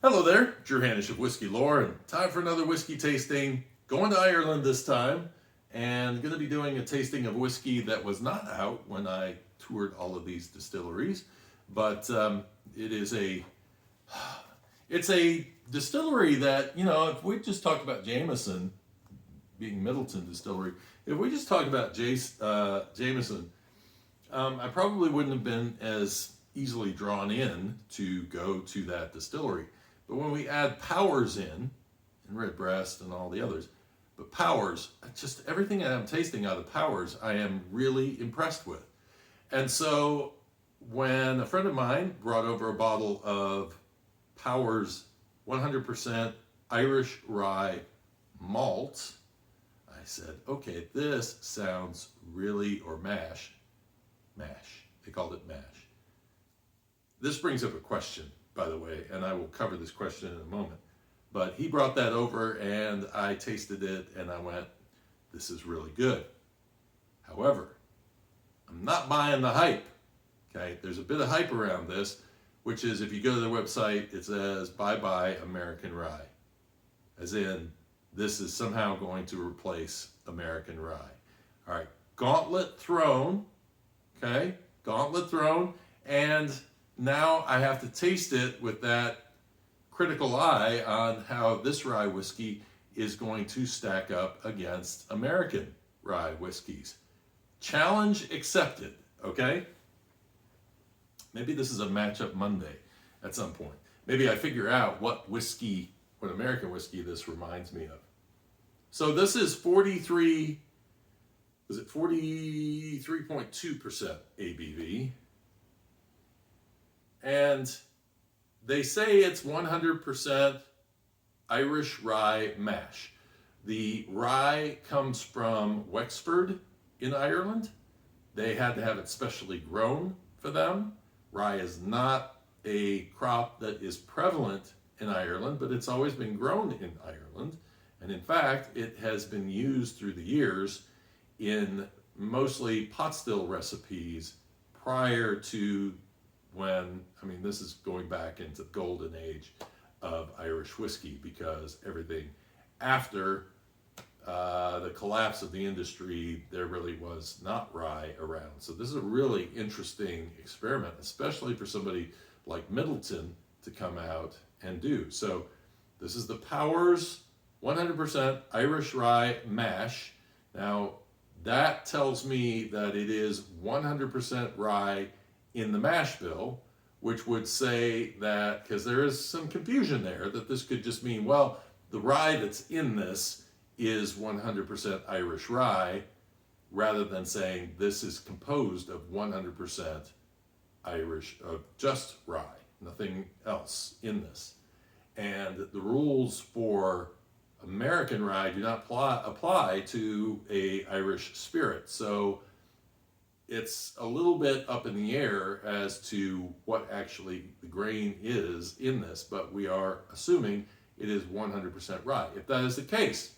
Hello there, Drew Hanish of Whiskey Lore, and time for another whiskey tasting. Going to Ireland this time, and going to be doing a tasting of whiskey that was not out when I toured all of these distilleries, but it's a distillery that, if we just talked about Jameson being Middleton Distillery, if we just talked about Jameson, I probably wouldn't have been as easily drawn in to go to that distillery. But when we add Powers in, and Redbreast and all the others, but Powers, just everything I'm tasting out of Powers, I am really impressed with. And so when a friend of mine brought over a bottle of Powers 100% Irish rye malt, I said, okay, this sounds really, or mash, they called it mash. This brings up a question, by the way, and I will cover this question in a moment. But he brought that over and I tasted it and I went, this is really good. However, I'm not buying the hype. Okay, there's a bit of hype around this, which is if you go to their website, it says bye-bye American rye. As in, this is somehow going to replace American rye. All right, gauntlet thrown, okay, gauntlet thrown, and now I have to taste it with that critical eye on how this rye whiskey is going to stack up against American rye whiskeys. Challenge accepted, okay? Maybe this is a matchup Monday at some point. Maybe I figure out what American whiskey this reminds me of. So this is 43.2% ABV. And they say it's 100% Irish rye mash. The rye comes from Wexford in Ireland. They had to have it specially grown for them. Rye is not a crop that is prevalent in Ireland, but it's always been grown in Ireland. And in fact, it has been used through the years in mostly pot still recipes prior to this is going back into the golden age of Irish whiskey, because everything after the collapse of the industry, there really was not rye around. So this is a really interesting experiment, especially for somebody like Middleton to come out and do. So this is the Powers 100% Irish rye mash. Now that tells me that it is 100% rye in the mash bill, which would say that, because there is some confusion there, that this could just mean, well, the rye that's in this is 100% Irish rye, rather than saying this is composed of 100% Irish, just rye, nothing else in this. And the rules for American rye do not apply to a Irish spirit. So it's a little bit up in the air as to what actually the grain is in this, but we are assuming it is 100% rye. If that is the case,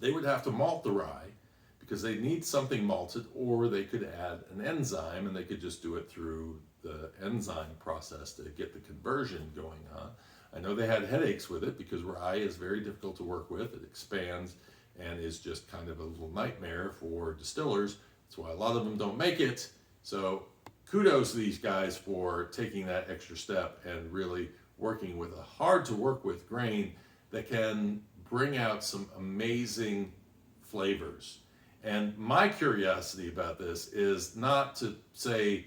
they would have to malt the rye, because they need something malted, or they could add an enzyme and they could just do it through the enzyme process to get the conversion going on. I know they had headaches with it because rye is very difficult to work with. It expands and is just kind of a little nightmare for distillers. That's why a lot of them don't make it. So kudos to these guys for taking that extra step and really working with a hard to work with grain that can bring out some amazing flavors. And my curiosity about this is not to say,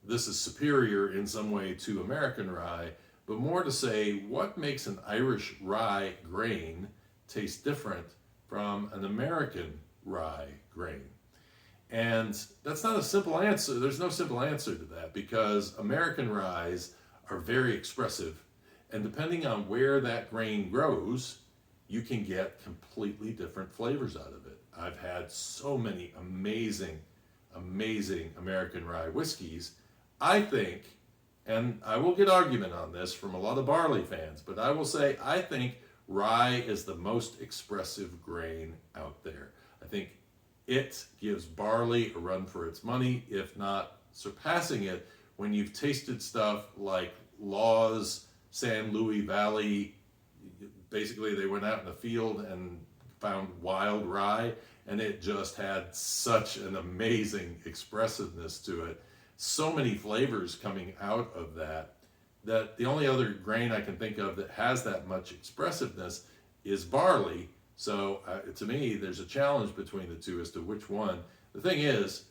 this is superior in some way to American rye, but more to say, what makes an Irish rye grain taste different from an American rye grain? And that's not a simple answer. There's no simple answer to that, because American ryes are very expressive. And depending on where that grain grows, you can get completely different flavors out of it. I've had so many amazing American rye whiskeys. I think, and I will get argument on this from a lot of barley fans, but I will say I think rye is the most expressive grain out there. I think it gives barley a run for its money, if not surpassing it, when you've tasted stuff like Law's San Luis Valley. Basically, they went out in the field and found wild rye, and it just had such an amazing expressiveness to it. So many flavors coming out of that, that the only other grain I can think of that has that much expressiveness is barley. So to me, there's a challenge between the two as to which one. The thing is,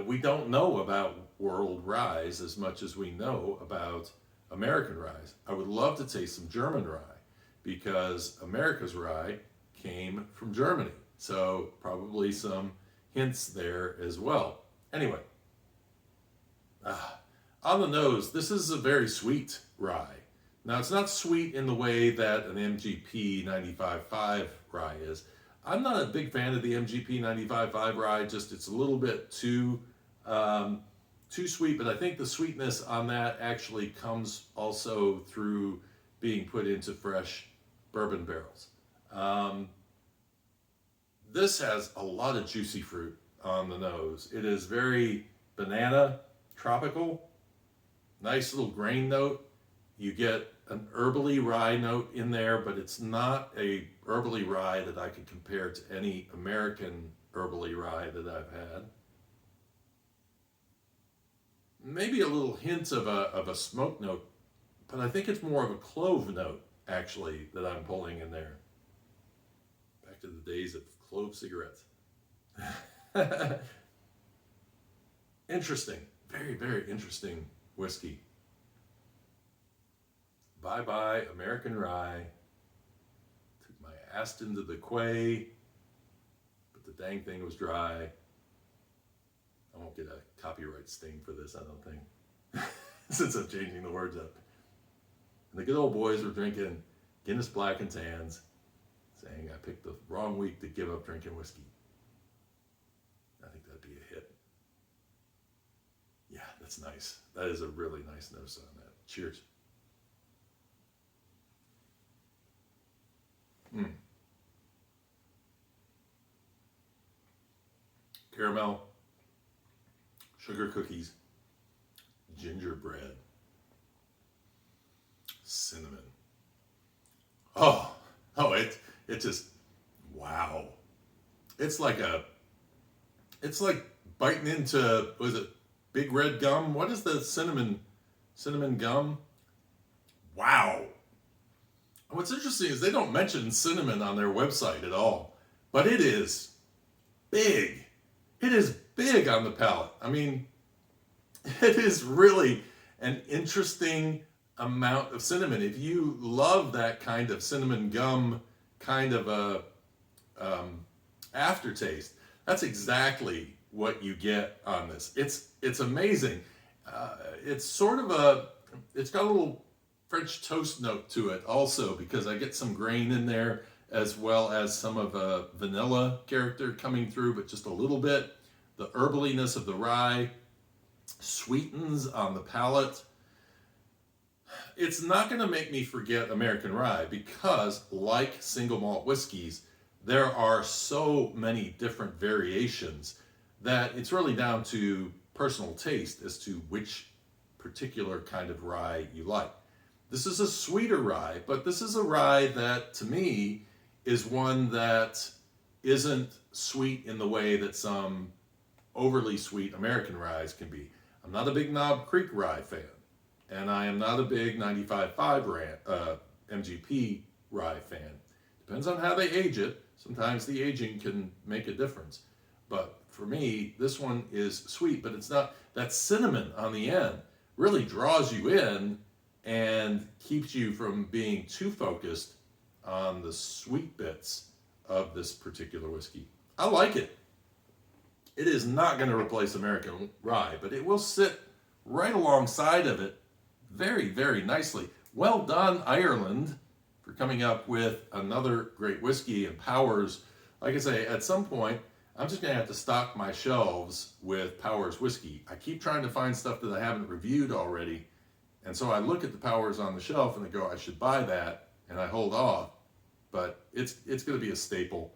we don't know about world rye as much as we know about American rye. I would love to taste some German rye because America's rye came from Germany. So probably some hints there as well. Anyway, on the nose, this is a very sweet rye. Now, it's not sweet in the way that an MGP 95.5 rye is. I'm not a big fan of the MGP 95.5 rye, just it's a little bit too sweet, but I think the sweetness on that actually comes also through being put into fresh bourbon barrels. This has a lot of juicy fruit on the nose. It is very banana, tropical, nice little grain note. You get an herbally rye note in there, but it's not a herbally rye that I could compare to any American herbally rye that I've had. Maybe a little hint of a smoke note, but I think it's more of a clove note, actually, that I'm pulling in there. Back to the days of clove cigarettes. Interesting. Very, very interesting whiskey. Bye-bye, American rye. Took my Aston to the quay, but the dang thing was dry. I won't get a copyright sting for this, I don't think, since I'm changing the words up. And the good old boys were drinking Guinness Black and Tans, saying I picked the wrong week to give up drinking whiskey. I think that'd be a hit. Yeah, that's nice. That is a really nice nose on that. Cheers. Caramel, sugar cookies, gingerbread, cinnamon. It just, wow. It's like biting into, was it Big Red gum? What is the cinnamon gum? Wow. What's interesting is they don't mention cinnamon on their website at all, but it is big. It is big on the palate. I mean, it is really an interesting amount of cinnamon. If you love that kind of cinnamon gum kind of a aftertaste, that's exactly what you get on this. It's amazing. It's sort of it's got a little French toast note to it also, because I get some grain in there as well as some of a vanilla character coming through, but just a little bit. The herbaliness of the rye sweetens on the palate. It's not going to make me forget American rye because, like single malt whiskeys, there are so many different variations that it's really down to personal taste as to which particular kind of rye you like. This is a sweeter rye, but this is a rye that, to me, is one that isn't sweet in the way that some overly sweet American ryes can be. I'm not a big Knob Creek rye fan, and I am not a big 95.5 MGP rye fan. Depends on how they age it. Sometimes the aging can make a difference. But for me, this one is sweet, but it's not, that cinnamon on the end really draws you in and keeps you from being too focused on the sweet bits of this particular whiskey. I like it. It is not going to replace American rye, but it will sit right alongside of it very, very nicely. Well done, Ireland, for coming up with another great whiskey. And Powers, like I say, at some point, I'm just going to have to stock my shelves with Powers whiskey. I keep trying to find stuff that I haven't reviewed already. And so I look at the Powers on the shelf and I go, I should buy that, and I hold off. But it's going to be a staple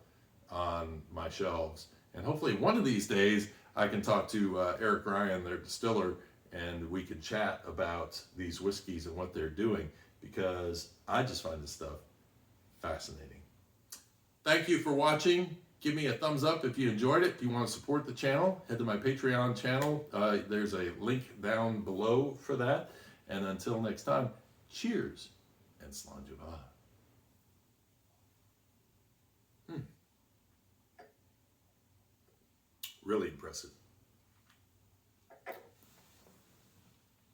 on my shelves. And hopefully one of these days I can talk to Eric Ryan, their distiller, and we can chat about these whiskeys and what they're doing, because I just find this stuff fascinating. Thank you for watching. Give me a thumbs up if you enjoyed it. If you want to support the channel, head to my Patreon channel. There's a link down below for that. And until next time, cheers and Slainte. Really impressive.